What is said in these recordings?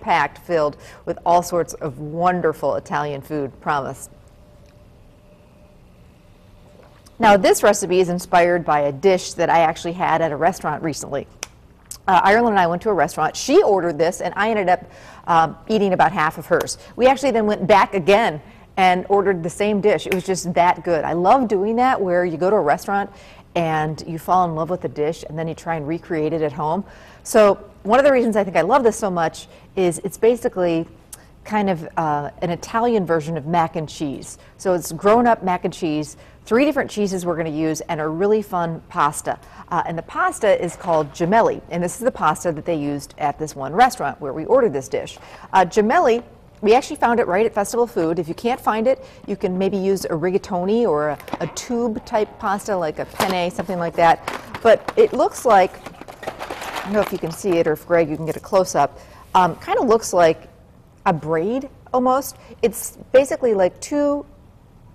packed, filled with all sorts of wonderful Italian food, promise. Now this recipe is inspired by a dish that I actually had at a restaurant recently. Ireland and I went to a restaurant. She ordered this, and I ended up eating about half of hers. We actually then went back again and ordered the same dish. It was just that good. I love doing that, where you go to a restaurant and you fall in love with the dish, and then you try and recreate it at home. So one of the reasons I think I love this so much is it's basically kind of an Italian version of mac and cheese. So it's grown-up mac and cheese, 3 different cheeses we're going to use, and a really fun pasta. And the pasta is called gemelli, and this is the pasta that they used at this one restaurant where we ordered this dish. Gemelli, we actually found it right at Festival Food. If you can't find it, you can maybe use a rigatoni or a tube type pasta, like a penne, something like that. But it looks like, I don't know if you can see it, or if Greg, you can get a close-up, kind of looks like a braid almost. It's basically like 2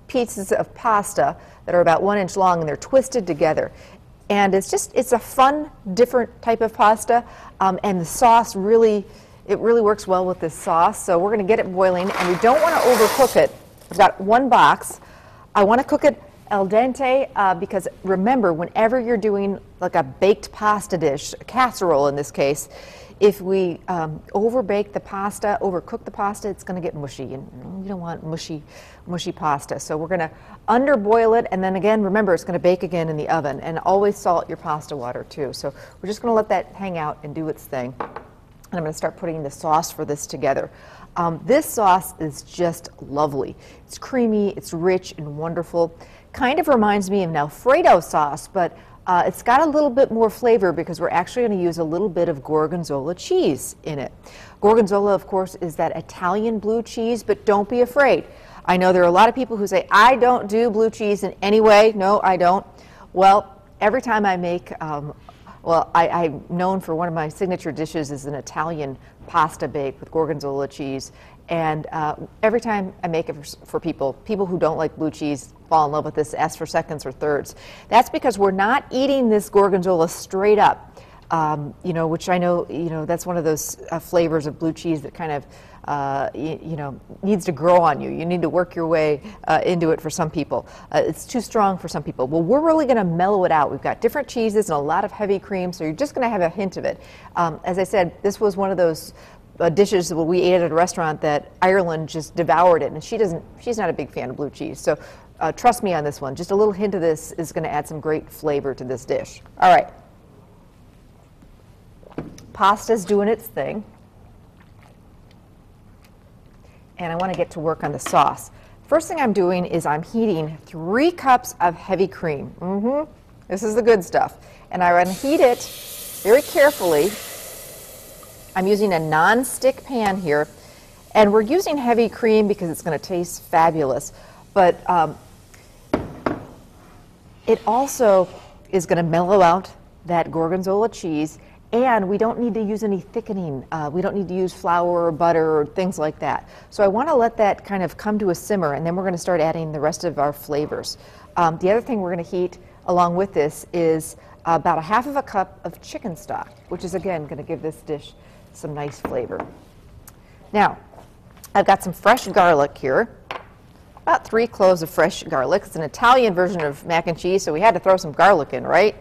pieces of pasta that are about 1 inch long, and they're twisted together. And it's a fun, different type of pasta, and the sauce really works well with this sauce. So we're going to get it boiling, and we don't want to overcook it. I've got 1 box. I want to cook it al dente because remember, whenever you're doing like a baked pasta dish, a casserole in this case, if we overbake the pasta, overcook the pasta, it's going to get mushy, and you don't want mushy pasta. So we're going to underboil it, and then again, remember, it's going to bake again in the oven, and always salt your pasta water too. So we're just going to let that hang out and do its thing. And I'm going to start putting the sauce for this together. This sauce is just lovely. It's creamy, it's rich and wonderful. Kind of reminds me of an Alfredo sauce, but it's got a little bit more flavor because we're actually going to use a little bit of gorgonzola cheese in it. Gorgonzola, of course, is that Italian blue cheese, but don't be afraid. I know there are a lot of people who say, I don't do blue cheese in any way. No, I don't. Well, every time I make, I'm known for one of my signature dishes is an Italian pasta bake with gorgonzola cheese. And every time I make it for people who don't like blue cheese fall in love with this, ask for seconds or thirds. That's because we're not eating this gorgonzola straight up, which I know, that's one of those flavors of blue cheese that kind of, needs to grow on you. You need to work your way into it for some people. It's too strong for some people. Well, we're really going to mellow it out. We've got different cheeses and a lot of heavy cream, so you're just going to have a hint of it. As I said, this was one of those dishes that we ate at a restaurant that Ireland just devoured it, and she's not a big fan of blue cheese. So trust me on this one. Just a little hint of this is going to add some great flavor to this dish. All right. Pasta's doing its thing. And I want to get to work on the sauce. First thing I'm doing is I'm heating 3 cups of heavy cream. This is the good stuff. And I want to heat it very carefully. I'm using a non-stick pan here. And we're using heavy cream because it's going to taste fabulous. But it also is going to mellow out that gorgonzola cheese. And we don't need to use any thickening. We don't need to use flour or butter or things like that. So I want to let that kind of come to a simmer, and then we're going to start adding the rest of our flavors. The other thing we're going to heat along with this is about 1/2 cup of chicken stock, which is, again, going to give this dish some nice flavor. Now, I've got some fresh garlic here, about 3 cloves of fresh garlic. It's an Italian version of mac and cheese, so we had to throw some garlic in, right?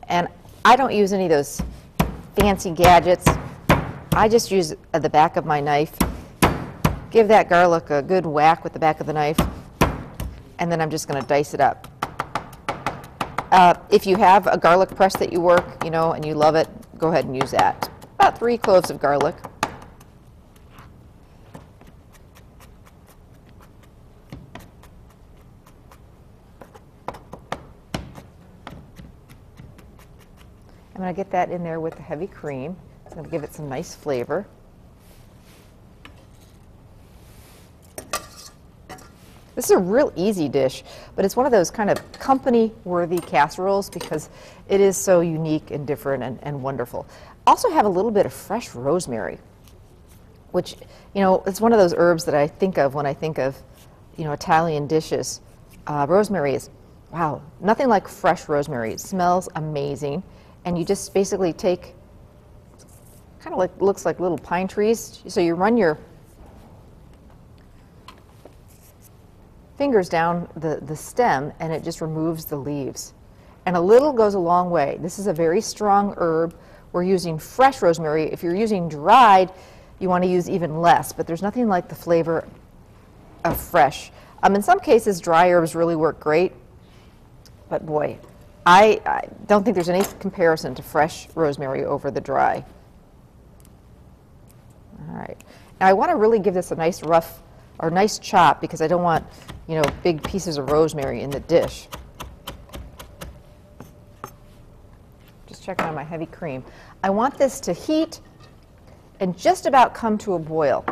And I don't use any of those fancy gadgets. I just use the back of my knife. Give that garlic a good whack with the back of the knife, and then I'm just going to dice it up. If you have a garlic press that you work, and you love it, go ahead and use that. About 3 cloves of garlic. I'm going to get that in there with the heavy cream. It's going to give it some nice flavor. This is a real easy dish, but it's one of those kind of company-worthy casseroles because it is so unique and different and wonderful. Also have a little bit of fresh rosemary, which, it's one of those herbs that I think of when I think of, Italian dishes. Rosemary is, wow, nothing like fresh rosemary. It smells amazing. And you just basically take kind of like, looks like little pine trees. So you run your fingers down the stem and it just removes the leaves. And a little goes a long way. This is a very strong herb. We're using fresh rosemary. If you're using dried, you want to use even less, but there's nothing like the flavor of fresh. In some cases, dry herbs really work great, but boy, I don't think there's any comparison to fresh rosemary over the dry. All right. Now I want to really give this a nice rough or nice chop because I don't want, you know, big pieces of rosemary in the dish. Just checking on my heavy cream. I want this to heat and just about come to a boil.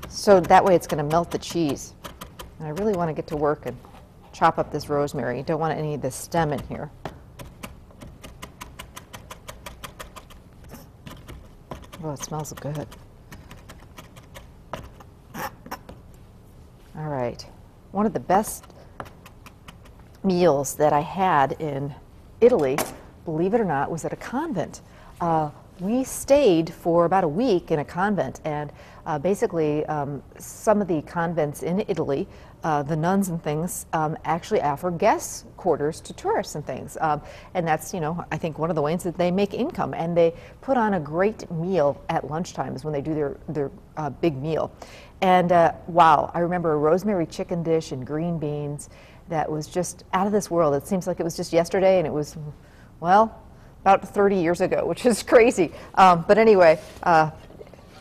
So that way it's going to melt the cheese. And I really want to get to work and chop up this rosemary. You don't want any of the stem in here. Oh, it smells good. All right. One of the best meals that I had in Italy, believe it or not, was at a convent. We stayed for about a week in a convent, and basically some of the convents in Italy, the nuns and things, actually offer guest quarters to tourists and things. And that's, you know, I think one of the ways that they make income. And they put on a great meal at lunchtime is when they do their big meal. And wow, I remember a rosemary chicken dish and green beans that was just out of this world. It seems like it was just yesterday, and it was, well, about 30 years ago, which is crazy. But anyway,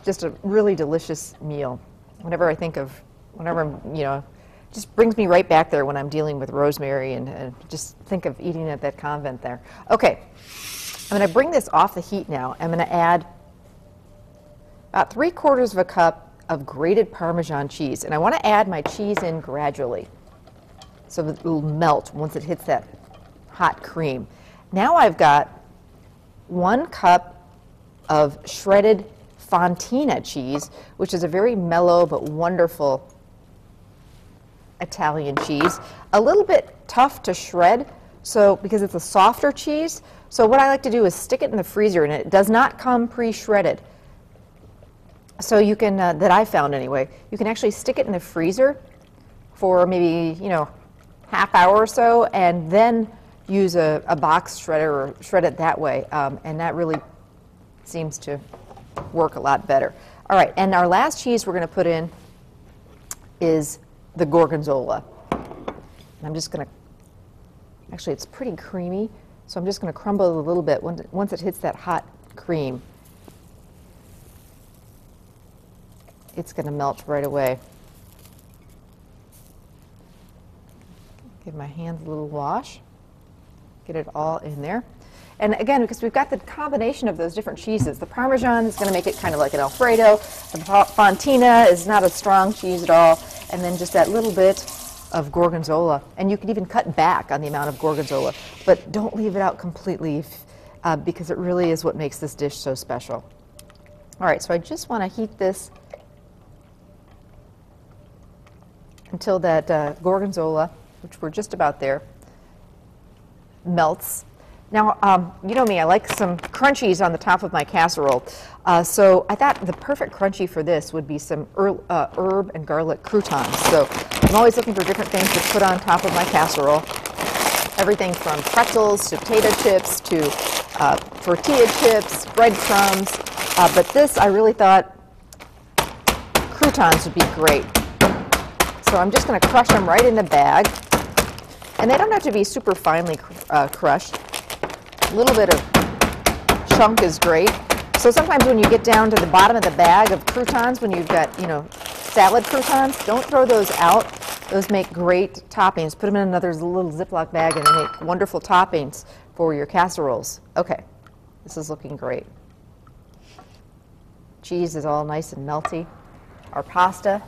just a really delicious meal. Whenever I think of, whenever I'm, you know, just brings me right back there when I'm dealing with rosemary and just think of eating at that convent there. Okay, I'm going to bring this off the heat now. I'm going to add about 3/4 of a cup of grated Parmesan cheese. And I want to add my cheese in gradually so that it will melt once it hits that hot cream. Now I've got 1 cup of shredded Fontina cheese, which is a very mellow but wonderful Italian cheese. A little bit tough to shred, so because it's a softer cheese. So what I like to do is stick it in the freezer, and it does not come pre-shredded. So you can, that I found anyway, you can actually stick it in the freezer for maybe, you know, half hour or so, and then use a box shredder or shred it that way, and that really seems to work a lot better. All right, and our last cheese we're going to put in is the Gorgonzola. And I'm just going to, actually it's pretty creamy, so I'm just going to crumble it a little bit once it hits that hot cream. It's going to melt right away. Give my hands a little wash. Get it all in there. And again, because we've got the combination of those different cheeses, the Parmesan is going to make it kind of like an Alfredo. The Fontina is not a strong cheese at all. And then just that little bit of Gorgonzola. And you can even cut back on the amount of Gorgonzola. But don't leave it out completely because it really is what makes this dish so special. All right, so I just want to heat this until that Gorgonzola, which we're just about there, melts. Now, you know me, I like some crunchies on the top of my casserole. So I thought the perfect crunchy for this would be some herb and garlic croutons. So I'm always looking for different things to put on top of my casserole. Everything from pretzels to potato chips to tortilla chips, breadcrumbs. But this, I really thought croutons would be great. So I'm just going to crush them right in the bag. And they don't have to be super finely crushed. A little bit of chunk is great. So sometimes when you get down to the bottom of the bag of croutons, when you've got, you know, salad croutons, don't throw those out. Those make great toppings. Put them in another little Ziploc bag and they make wonderful toppings for your casseroles. Okay, this is looking great. Cheese is all nice and melty. Our pasta,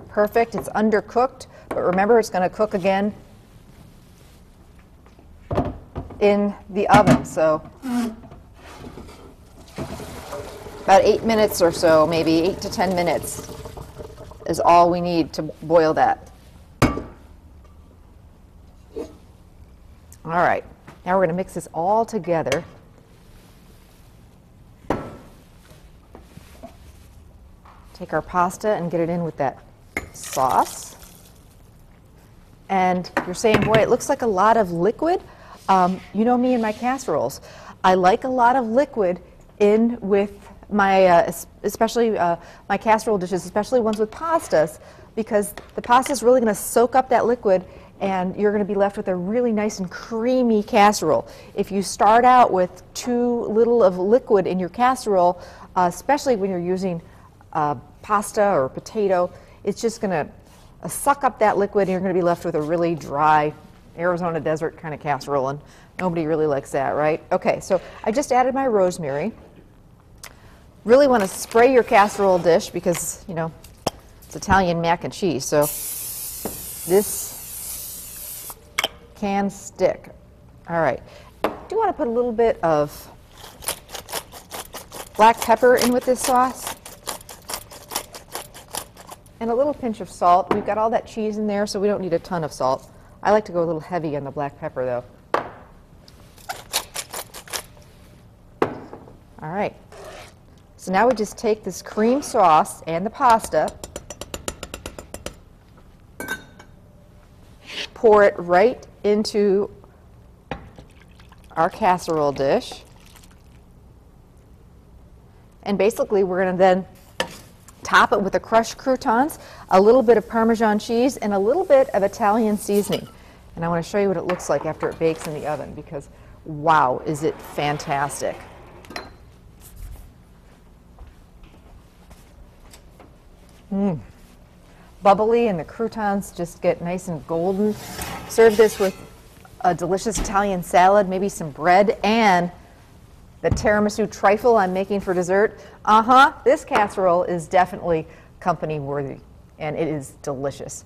perfect. It's undercooked, but remember it's going to cook again in the oven. So about 8 minutes or so, maybe 8 to 10 minutes is all we need to boil that. All right, Now we're going to mix this all together. Take our pasta and get it in with that sauce. And you're saying, boy, it looks like a lot of liquid. You know me and my casseroles. I like a lot of liquid in with my, especially my casserole dishes, especially ones with pastas, because the pasta is really going to soak up that liquid and you're going to be left with a really nice and creamy casserole. If you start out with too little of liquid in your casserole, especially when you're using pasta or potato, it's just going to suck up that liquid and you're going to be left with a really dry Arizona desert kind of casserole, and nobody really likes that, right? Okay, so I just added my rosemary. Really want to spray your casserole dish because, you know, it's Italian mac and cheese, so this can stick. All right, I do want to put a little bit of black pepper in with this sauce and a little pinch of salt. We've got all that cheese in there, so we don't need a ton of salt. I like to go a little heavy on the black pepper, though. All right. So now we just take this cream sauce and the pasta, pour it right into our casserole dish. And basically, we're going to then top it with the crushed croutons, a little bit of Parmesan cheese, and a little bit of Italian seasoning. And I want to show you what it looks like after it bakes in the oven, because wow, is it fantastic. Bubbly, and the croutons just get nice and golden. Serve this with a delicious Italian salad, maybe some bread, and the tiramisu trifle I'm making for dessert. This casserole is definitely company worthy, and it is delicious.